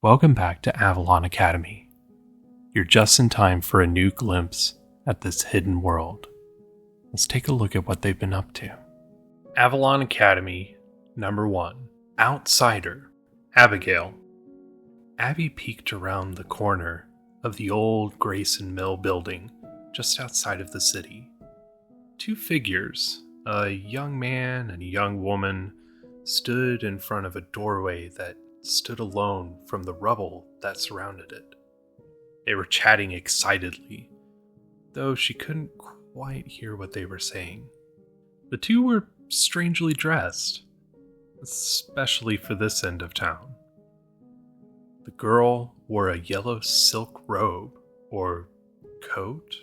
Welcome back to Avalon Academy. You're just in time for a new glimpse at this hidden world. Let's take a look at what they've been up to. Avalon Academy, number 1. Outsider, Abigail. Abby peeked around the corner of the old Grayson Mill building just outside of the city. Two figures, a young man and a young woman, stood in front of a doorway that stood alone from the rubble that surrounded it. They were chatting excitedly, though she couldn't quite hear what they were saying. The two were strangely dressed, especially for this end of town. The girl wore a yellow silk robe, or coat,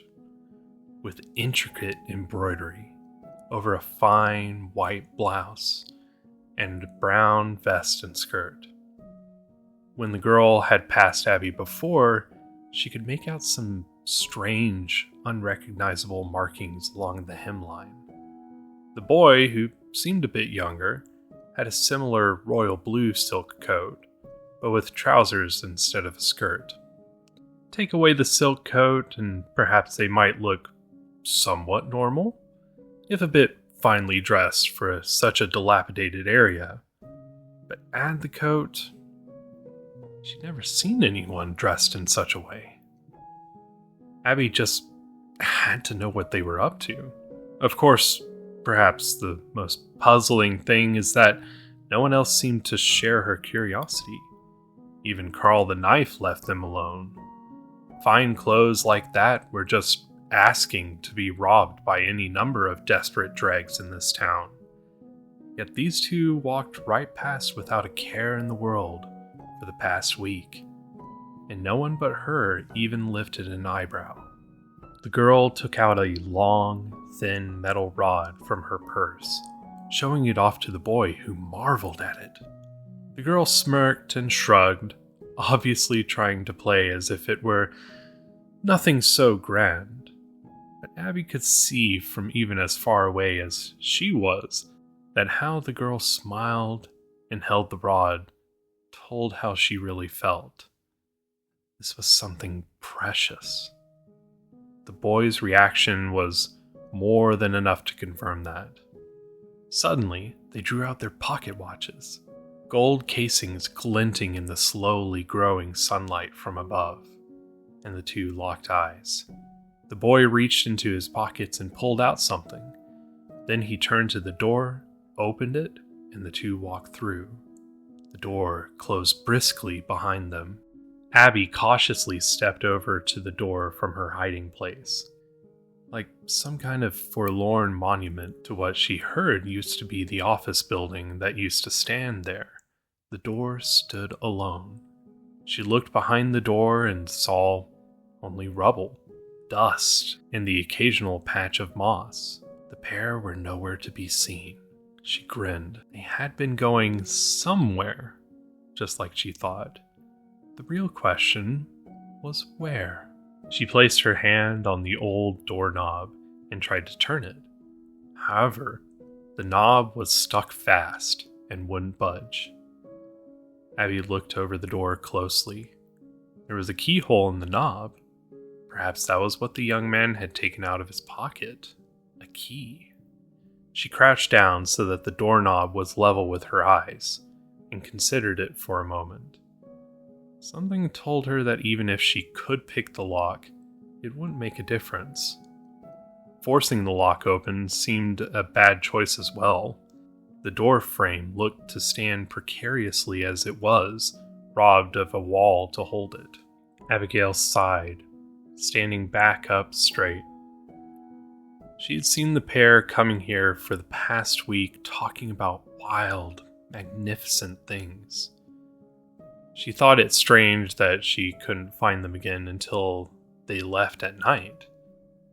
with intricate embroidery over a fine white blouse and a brown vest and skirt. When the girl had passed Abby before, she could make out some strange, unrecognizable markings along the hemline. The boy, who seemed a bit younger, had a similar royal blue silk coat, but with trousers instead of a skirt. Take away the silk coat, and perhaps they might look somewhat normal, if a bit finely dressed for such a dilapidated area. But add the coat, she'd never seen anyone dressed in such a way. Abby just had to know what they were up to. Of course, perhaps the most puzzling thing is that no one else seemed to share her curiosity. Even Carl the Knife left them alone. Fine clothes like that were just asking to be robbed by any number of desperate dregs in this town. Yet these two walked right past without a care in the world for the past week, and no one but her even lifted an eyebrow. The girl took out a long, thin metal rod from her purse, showing it off to the boy, who marveled at it. The girl smirked and shrugged, obviously trying to play as if it were nothing so grand. But Abby could see from even as far away as she was that how the girl smiled and held the rod told how she really felt. This was something precious. The boy's reaction was more than enough to confirm that. Suddenly, they drew out their pocket watches, gold casings glinting in the slowly growing sunlight from above, and the two locked eyes. The boy reached into his pockets and pulled out something. Then he turned to the door, opened it, and the two walked through. The door closed briskly behind them. Abby cautiously stepped over to the door from her hiding place. Like some kind of forlorn monument to what she heard used to be the office building that used to stand there, the door stood alone. She looked behind the door and saw only rubble, dust, and the occasional patch of moss. The pair were nowhere to be seen. She grinned. They had been going somewhere, just like she thought. The real question was where. She placed her hand on the old doorknob and tried to turn it. However, the knob was stuck fast and wouldn't budge. Abby looked over the door closely. There was a keyhole in the knob. Perhaps that was what the young man had taken out of his pocket. A key. She crouched down so that the doorknob was level with her eyes, and considered it for a moment. Something told her that even if she could pick the lock, it wouldn't make a difference. Forcing the lock open seemed a bad choice as well. The door frame looked to stand precariously as it was, robbed of a wall to hold it. Abigail sighed, standing back up straight. She had seen the pair coming here for the past week talking about wild, magnificent things. She thought it strange that she couldn't find them again until they left at night.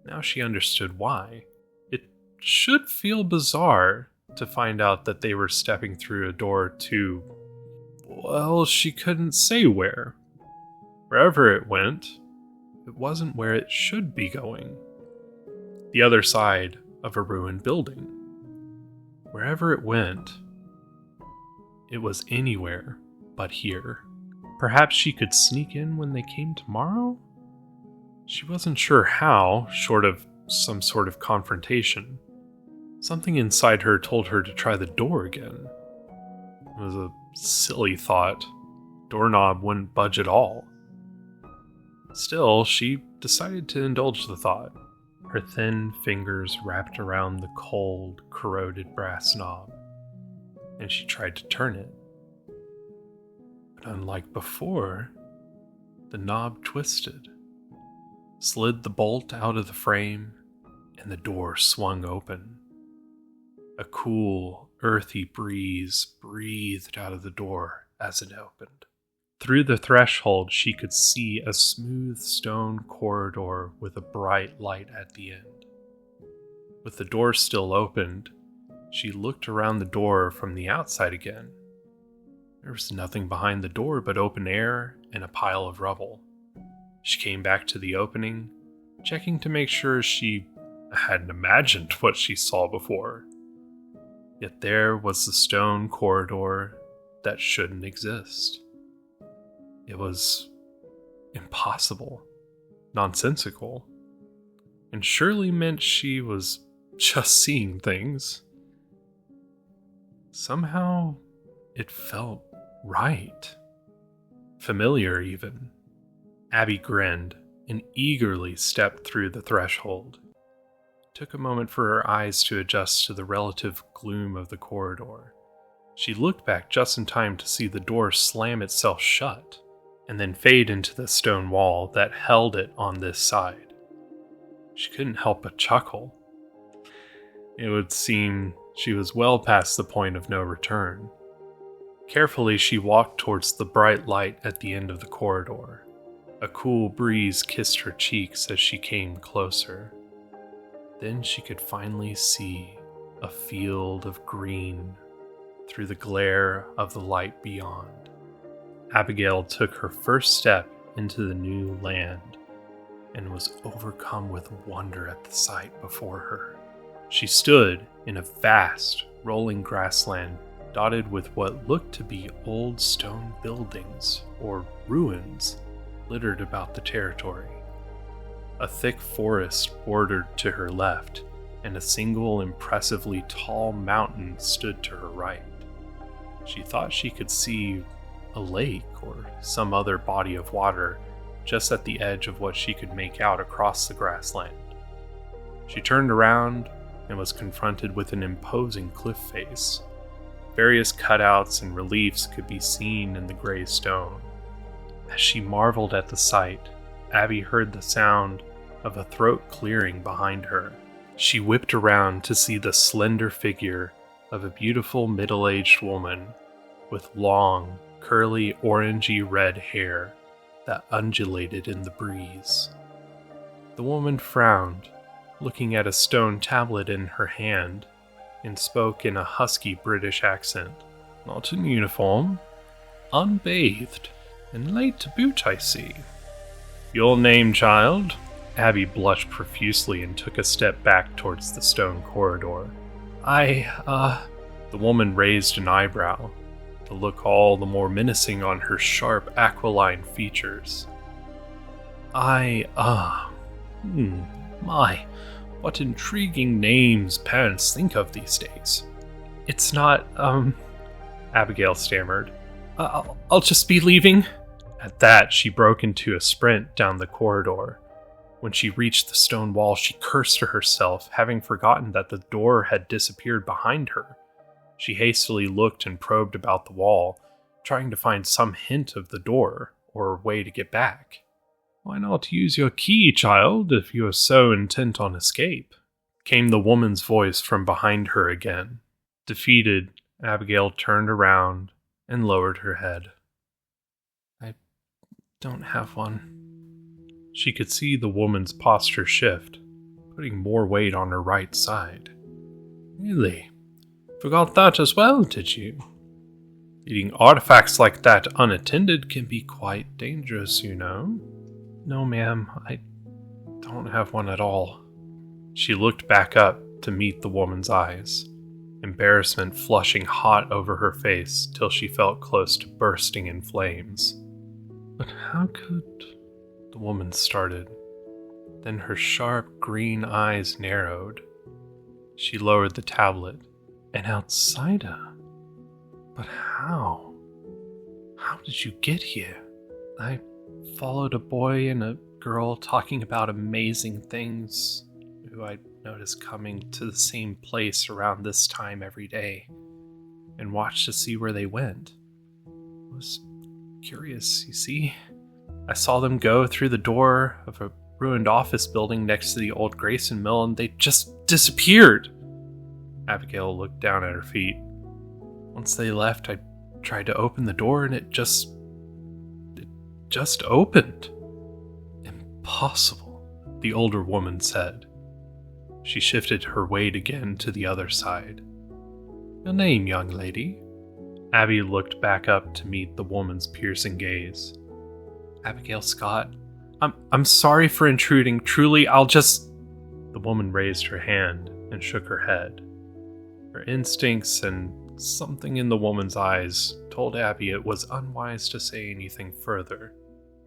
Now she understood why. It should feel bizarre to find out that they were stepping through a door to, well, she couldn't say where. Wherever it went, it wasn't where it should be going. The other side of a ruined building. Wherever it went, it was anywhere but here. perhaps she could sneak in when they came tomorrow? She wasn't sure how, short of some sort of confrontation. Something inside her told her to try the door again. It was a silly thought. Doorknob wouldn't budge at all. Still, she decided to indulge the thought. Her thin fingers wrapped around the cold, corroded brass knob, and she tried to turn it. But unlike before, the knob twisted, slid the bolt out of the frame, and the door swung open. A cool, earthy breeze breathed out of the door as it opened. Through the threshold, she could see a smooth stone corridor with a bright light at the end. With the door still opened, she looked around the door from the outside again. There was nothing behind the door but open air and a pile of rubble. She came back to the opening, checking to make sure she hadn't imagined what she saw before. Yet there was the stone corridor that shouldn't exist. It was impossible, nonsensical, and surely meant she was just seeing things. Somehow, it felt right. Familiar, even. Abby grinned and eagerly stepped through the threshold. It took a moment for her eyes to adjust to the relative gloom of the corridor. She looked back just in time to see the door slam itself shut, and then fade into the stone wall that held it on this side. She couldn't help but chuckle. It would seem she was well past the point of no return. Carefully, she walked towards the bright light at the end of the corridor. A cool breeze kissed her cheeks as she came closer. Then she could finally see a field of green through the glare of the light beyond. Abigail took her first step into the new land and was overcome with wonder at the sight before her. She stood in a vast, rolling grassland dotted with what looked to be old stone buildings or ruins littered about the territory. A thick forest bordered to her left, and a single impressively tall mountain stood to her right. She thought she could see a lake or some other body of water just at the edge of what she could make out across the grassland. She turned around and was confronted with an imposing cliff face. Various cutouts and reliefs could be seen in the gray stone. As she marveled at the sight, Abby heard the sound of a throat clearing behind her. She whipped around to see the slender figure of a beautiful middle-aged woman with long, curly, orangey red hair that undulated in the breeze. The woman frowned, looking at a stone tablet in her hand, and spoke in a husky British accent. "Not in uniform, unbathed, and late to boot, I see. Your name, child?" Abby blushed profusely and took a step back towards the stone corridor. The woman raised an eyebrow, the look all the more menacing on her sharp, aquiline features. My, what intriguing names parents think of these days. It's not, Abigail stammered. I'll just be leaving." At that, she broke into a sprint down the corridor. When she reached the stone wall, she cursed to herself, having forgotten that the door had disappeared behind her. She hastily looked and probed about the wall, trying to find some hint of the door or way to get back. "Why not use your key, child, if you are so intent on escape?" came the woman's voice from behind her again. Defeated, Abigail turned around and lowered her head. "I don't have one." She could see the woman's posture shift, putting more weight on her right side. "Really? Forgot that as well, did you? Leaving artifacts like that unattended can be quite dangerous, you know." "No, ma'am, I don't have one at all." She looked back up to meet the woman's eyes, embarrassment flushing hot over her face till she felt close to bursting in flames. But how could... The woman started. Then her sharp green eyes narrowed. She lowered the tablet. An outsider? But how? How did you get here? I followed a boy and a girl talking about amazing things who I noticed coming to the same place around this time every day and watched to see where they went. I was curious, you see. I saw them go through the door of a ruined office building next to the old Grayson mill and they just disappeared. Abigail looked down at her feet. Once they left, I tried to open the door and it just opened. Impossible, the older woman said. She shifted her weight again to the other side. Your name, young lady? Abby looked back up to meet the woman's piercing gaze. Abigail Scott. I'm sorry for intruding. Truly, I'll just... The woman raised her hand and shook her head. Her instincts and something in the woman's eyes told Abby it was unwise to say anything further.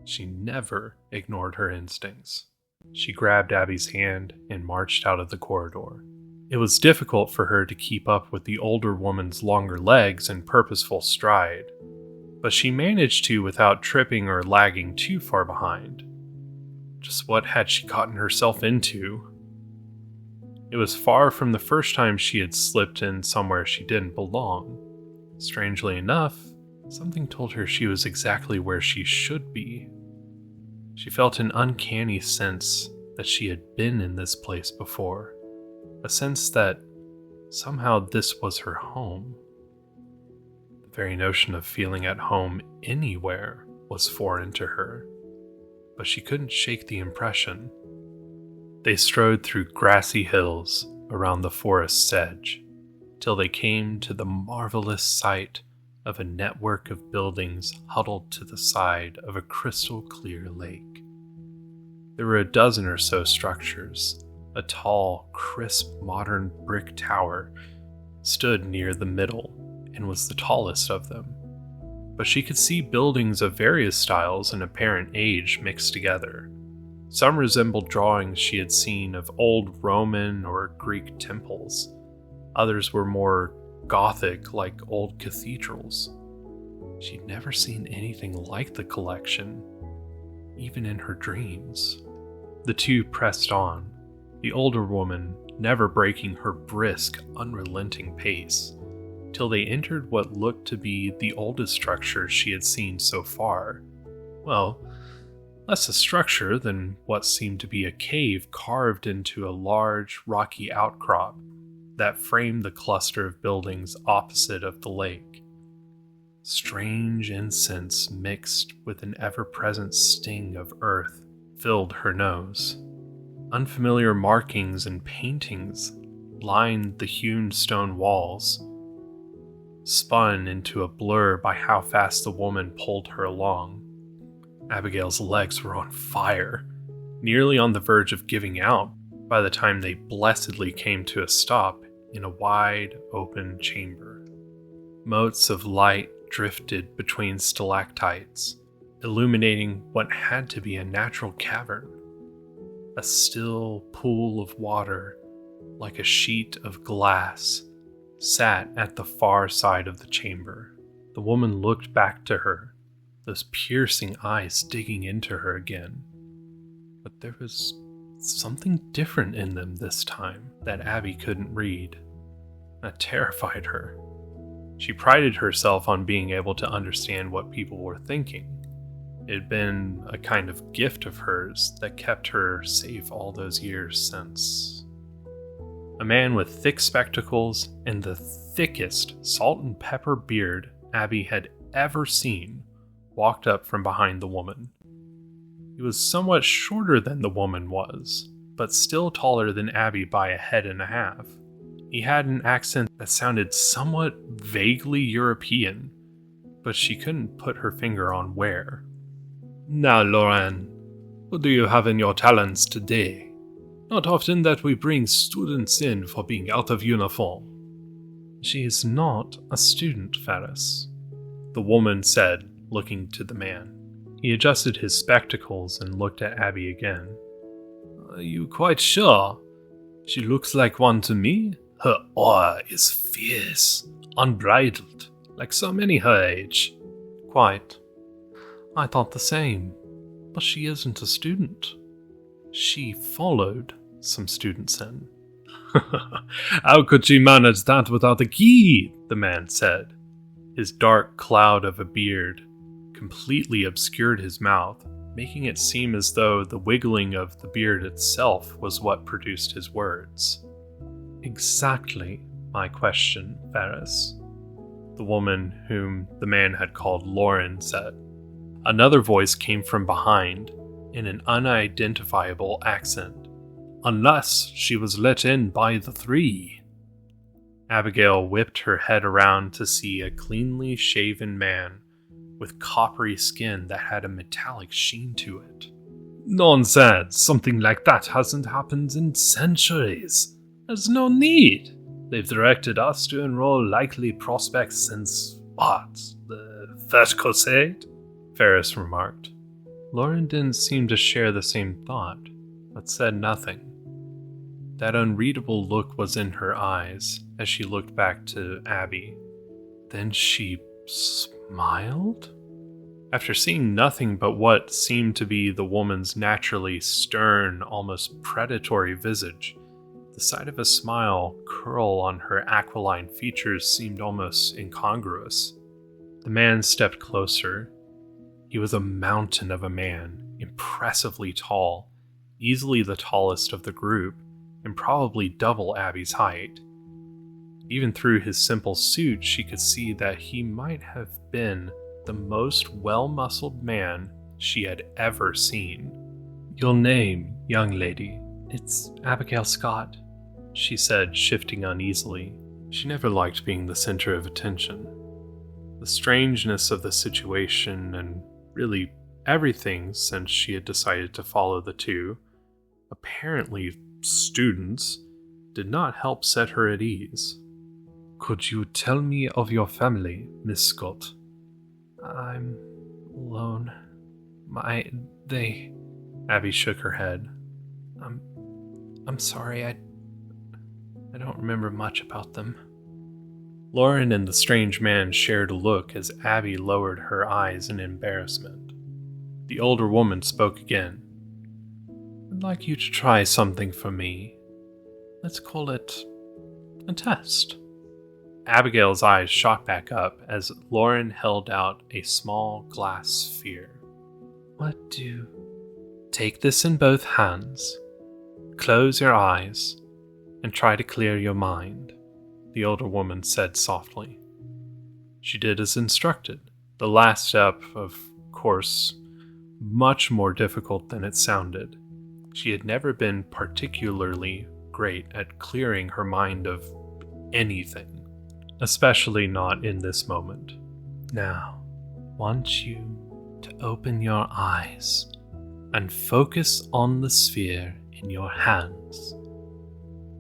She never ignored her instincts. She grabbed Abby's hand and marched out of the corridor. It was difficult for her to keep up with the older woman's longer legs and purposeful stride, but she managed to without tripping or lagging too far behind. Just what had she gotten herself into? It was far from the first time she had slipped in somewhere she didn't belong. Strangely enough, something told her she was exactly where she should be. She felt an uncanny sense that she had been in this place before, a sense that somehow this was her home. The very notion of feeling at home anywhere was foreign to her, but she couldn't shake the impression. They strode through grassy hills around the forest's edge, till they came to the marvelous sight of a network of buildings huddled to the side of a crystal-clear lake. There were a dozen or so structures. A tall, crisp, modern brick tower stood near the middle and was the tallest of them. But she could see buildings of various styles and apparent age mixed together. Some resembled drawings she had seen of old Roman or Greek temples. Others were more Gothic, like old cathedrals. She'd never seen anything like the collection, even in her dreams. The two pressed on, the older woman never breaking her brisk, unrelenting pace, till they entered what looked to be the oldest structure she had seen so far. Well, less a structure than what seemed to be a cave carved into a large, rocky outcrop that framed the cluster of buildings opposite of the lake. Strange incense mixed with an ever-present sting of earth filled her nose. Unfamiliar markings and paintings lined the hewn stone walls, spun into a blur by how fast the woman pulled her along. Abigail's legs were on fire, nearly on the verge of giving out by the time they blessedly came to a stop in a wide, open chamber. Motes of light drifted between stalactites, illuminating what had to be a natural cavern. A still pool of water, like a sheet of glass, sat at the far side of the chamber. The woman looked back to her, those piercing eyes digging into her again. But there was something different in them this time that Abby couldn't read. That terrified her. She prided herself on being able to understand what people were thinking. It had been a kind of gift of hers that kept her safe all those years since. A man with thick spectacles and the thickest salt and pepper beard Abby had ever seen walked up from behind the woman. He was somewhat shorter than the woman was, but still taller than Abby by a head and a half. He had an accent that sounded somewhat vaguely European, but she couldn't put her finger on where. Now, Lauren, what do you have in your talents today? Not often that we bring students in for being out of uniform. She is not a student, Ferris, the woman said, looking to the man. He adjusted his spectacles and looked at Abby again. Are you quite sure? She looks like one to me. Her aura is fierce, unbridled, like so many her age. Quite. I thought the same, but she isn't a student. She followed some students in. How could she manage that without a key? The man said. His dark cloud of a beard completely obscured his mouth, making it seem as though the wiggling of the beard itself was what produced his words. Exactly my question, Ferris, the woman whom the man had called Lauren said. Another voice came from behind in an unidentifiable accent. Unless she was let in by the three. Abigail whipped her head around to see a cleanly shaven man with coppery skin that had a metallic sheen to it. Nonsense! Something like that hasn't happened in centuries. There's no need. They've directed us to enroll likely prospects since, what, the First Crusade? Ferris remarked. Lauren didn't seem to share the same thought, but said nothing. That unreadable look was in her eyes as she looked back to Abby. Then she smiled? After seeing nothing but what seemed to be the woman's naturally stern, almost predatory visage, the sight of a smile curl on her aquiline features seemed almost incongruous. The man stepped closer. He was a mountain of a man, impressively tall, easily the tallest of the group, and probably double Abby's height. Even through his simple suit, she could see that he might have been the most well-muscled man she had ever seen. Your name, young lady? It's Abigail Scott, she said, shifting uneasily. She never liked being the center of attention. The strangeness of the situation, and really everything since she had decided to follow the two, apparently students, did not help set her at ease. Could you tell me of your family, Miss Scott? I'm alone. Abby shook her head. I'm sorry, I don't remember much about them. Lauren and the strange man shared a look as Abby lowered her eyes in embarrassment. The older woman spoke again. I'd like you to try something for me. Let's call it a test. Abigail's eyes shot back up as Lauren held out a small glass sphere. What do? Take this in both hands. Close your eyes and try to clear your mind, the older woman said softly. She did as instructed. The last step, of course, much more difficult than it sounded. She had never been particularly great at clearing her mind of anything, especially not in this moment. Now, I want you to open your eyes and focus on the sphere in your hands.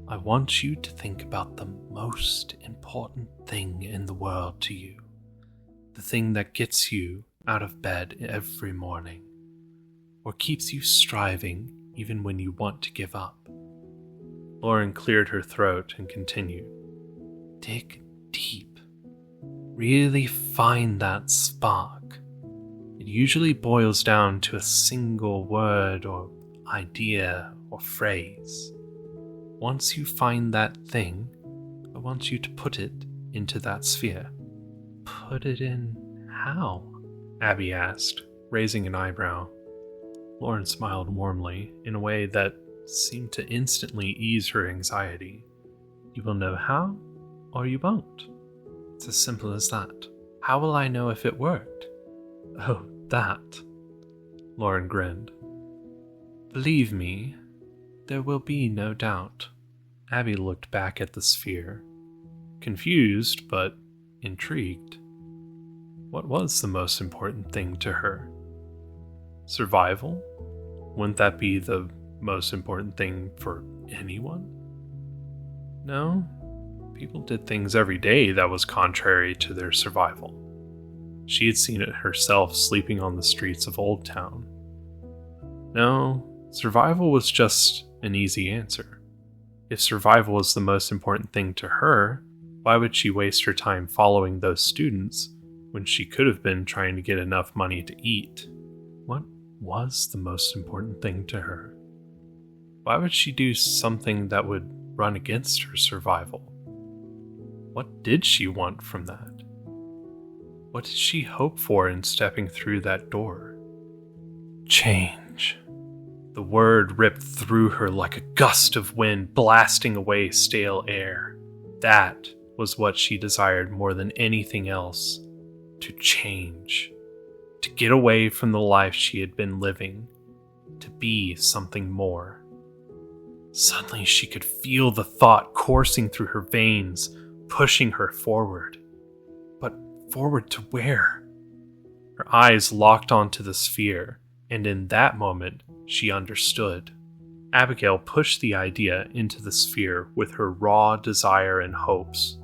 I want you to think about the most important thing in the world to you, the thing that gets you out of bed every morning, or keeps you striving even when you want to give up. Lauren cleared her throat and continued. Dig deep. Really find that spark. It usually boils down to a single word or idea or phrase. Once you find that thing, I want you to put it into that sphere. Put it in how? Abby asked, raising an eyebrow. Lauren smiled warmly, in a way that seemed to instantly ease her anxiety. You will know how, or you won't. It's as simple as that. How will I know if it worked? Oh, that. Lauren grinned. Believe me, there will be no doubt. Abby looked back at the sphere, confused but intrigued. What was the most important thing to her? Survival? Wouldn't that be the most important thing for anyone? No, people did things every day that was contrary to their survival. She had seen it herself sleeping on the streets of Old Town. No, survival was just an easy answer. If survival was the most important thing to her, why would she waste her time following those students when she could have been trying to get enough money to eat? What was the most important thing to her? Why would she do something that would run against her survival? What did she want from that? What did she hope for in stepping through that door? Change. The word ripped through her like a gust of wind, blasting away stale air. That was what she desired more than anything else. To change. To get away from the life she had been living. To be something more. Suddenly she could feel the thought coursing through her veins, pushing her forward. But forward to where? Her eyes locked onto the sphere, and in that moment, she understood. Abigail pushed the idea into the sphere with her raw desire and hopes.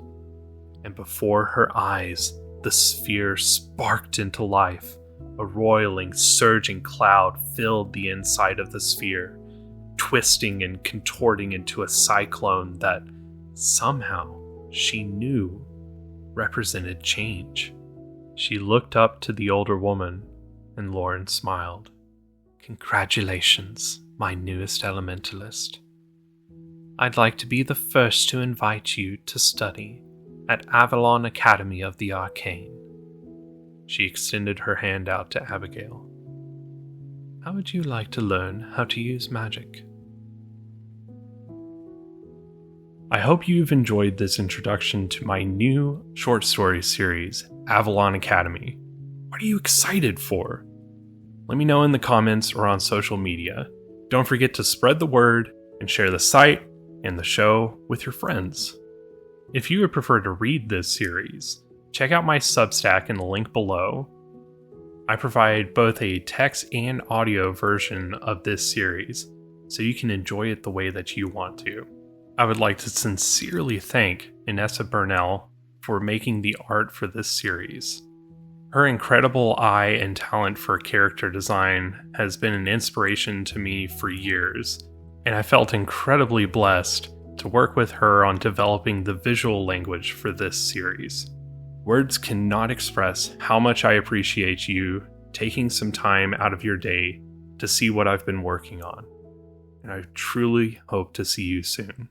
And before her eyes, the sphere sparked into life. A roiling, surging cloud filled the inside of the sphere, twisting and contorting into a cyclone that, somehow, she knew represented change. She looked up to the older woman, and Lauren smiled. Congratulations, my newest elementalist. I'd like to be the first to invite you to study at Avalon Academy of the Arcane. She extended her hand out to Abigail. How would you like to learn how to use magic? I hope you've enjoyed this introduction to my new short story series, Avalon Academy. What are you excited for? Let me know in the comments or on social media. Don't forget to spread the word and share the site and the show with your friends. If you would prefer to read this series, check out my Substack in the link below. I provide both a text and audio version of this series, so you can enjoy it the way that you want to. I would like to sincerely thank Inessa Burnell for making the art for this series. Her incredible eye and talent for character design has been an inspiration to me for years, and I felt incredibly blessed to work with her on developing the visual language for this series. Words cannot express how much I appreciate you taking some time out of your day to see what I've been working on, and I truly hope to see you soon.